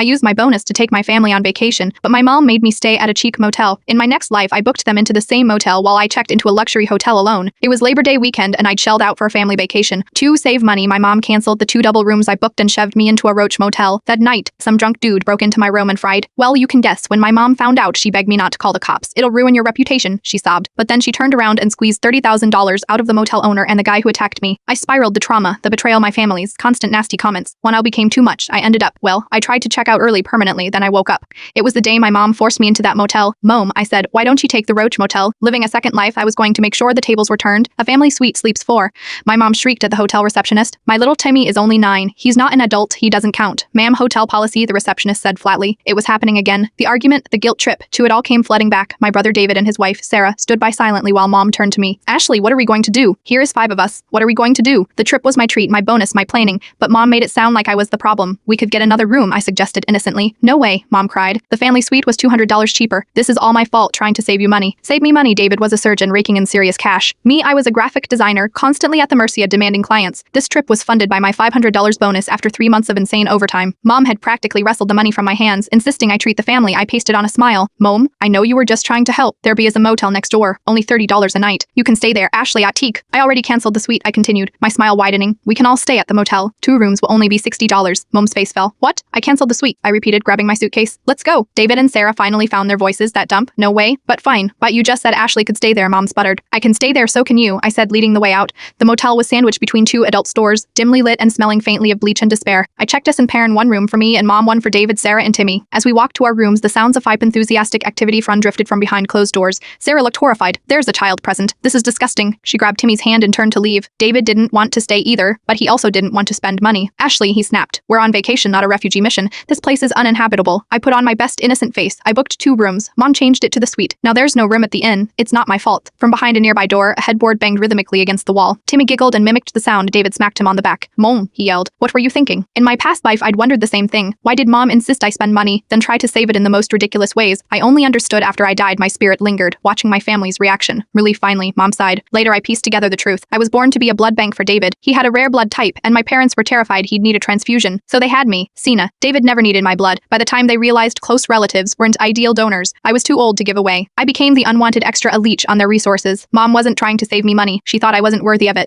I used my bonus to take my family on vacation, but my mom made me stay at a chic motel. In my next life, I booked them into the same motel while I checked into a luxury hotel alone. It was Labor Day weekend and I'd shelled out for a family vacation. To save money, my mom canceled the 2 double rooms I booked and shoved me into a roach motel. That night, some drunk dude broke into my room and fried. Well, you can guess, when my mom found out, she begged me not to call the cops. It'll ruin your reputation, she sobbed. But then she turned around and squeezed $30,000 out of the motel owner and the guy who attacked me. I spiraled. The trauma, the betrayal, my family's constant nasty comments. One all became too much. I ended up, well, I tried to check out early permanently, then I woke up. It was the day my mom forced me into that motel. Mom, I said, why don't you take the roach motel? Living a second life, I was going to make sure the tables were turned. A family suite sleeps 4. My mom shrieked at the hotel receptionist. My little Timmy is only 9. He's not an adult, he doesn't count. Ma'am, hotel policy, the receptionist said flatly. It was happening again. The argument, the guilt trip, to it all came flooding back. My brother David and his wife, Sarah, stood by silently while mom turned to me. Ashley, what are we going to do? Here is 5 of us. What are we going to do? The trip was my treat, my bonus, my planning, but mom made it sound like I was the problem. We could get another room, I suggested innocently. No way, mom cried. The family suite was $200 cheaper. This is all my fault, trying to save you money. Save me money. David was a surgeon raking in serious cash. Me, I was a graphic designer, constantly at the mercy of demanding clients. This trip was funded by my $500 bonus after 3 months of insane overtime. Mom had practically wrestled the money from my hands, insisting I treat the family. I pasted on a smile. Mom, I know you were just trying to help. There is a motel next door, only $30 a night. You can stay there. Ashley Atik. I already canceled the suite, I continued, my smile widening. We can all stay at the motel. 2 rooms will only be $60. Mom's face fell. What? I canceled the suite, I repeated, grabbing my suitcase. Let's go. David and Sarah finally found their voices. That dump? No way. But fine. But you just said Ashley could stay there, mom sputtered. I can stay there, so can you, I said, leading the way out. The motel was sandwiched between 2 adult stores, dimly lit and smelling faintly of bleach and despair. I checked us in pair in 1 room for me and mom, 1 for David, Sarah, and Timmy. As we walked to our rooms, the sounds of hype-enthusiastic activity drifted from behind closed doors. Sarah looked horrified. There's a child present. This is disgusting. She grabbed Timmy's hand and turned to leave. David didn't want to stay either, but he also didn't want to spend money. Ashley, he snapped. We're on vacation, not a refugee mission. This place is uninhabitable. I put on my best innocent face. I booked 2 rooms. Mom changed it to the suite. Now there's no room at the inn. It's not my fault. From behind a nearby door, a headboard banged rhythmically against the wall. Timmy giggled and mimicked the sound. David smacked him on the back. Mom, he yelled. What were you thinking? In my past life, I'd wondered the same thing. Why did mom insist I spend money, then try to save it in the most ridiculous ways? I only understood after I died. My spirit lingered, watching my family's reaction. Relief finally, mom sighed. Later I pieced together the truth. I was born to be a blood bank for David. He had a rare blood type, and my parents were terrified he'd need a transfusion. So they had me, Sina. David never needed my blood. By the time they realized close relatives weren't ideal donors, I was too old to give away. I became the unwanted extra, a leech on their resources. Mom wasn't trying to save me money. She thought I wasn't worthy of it.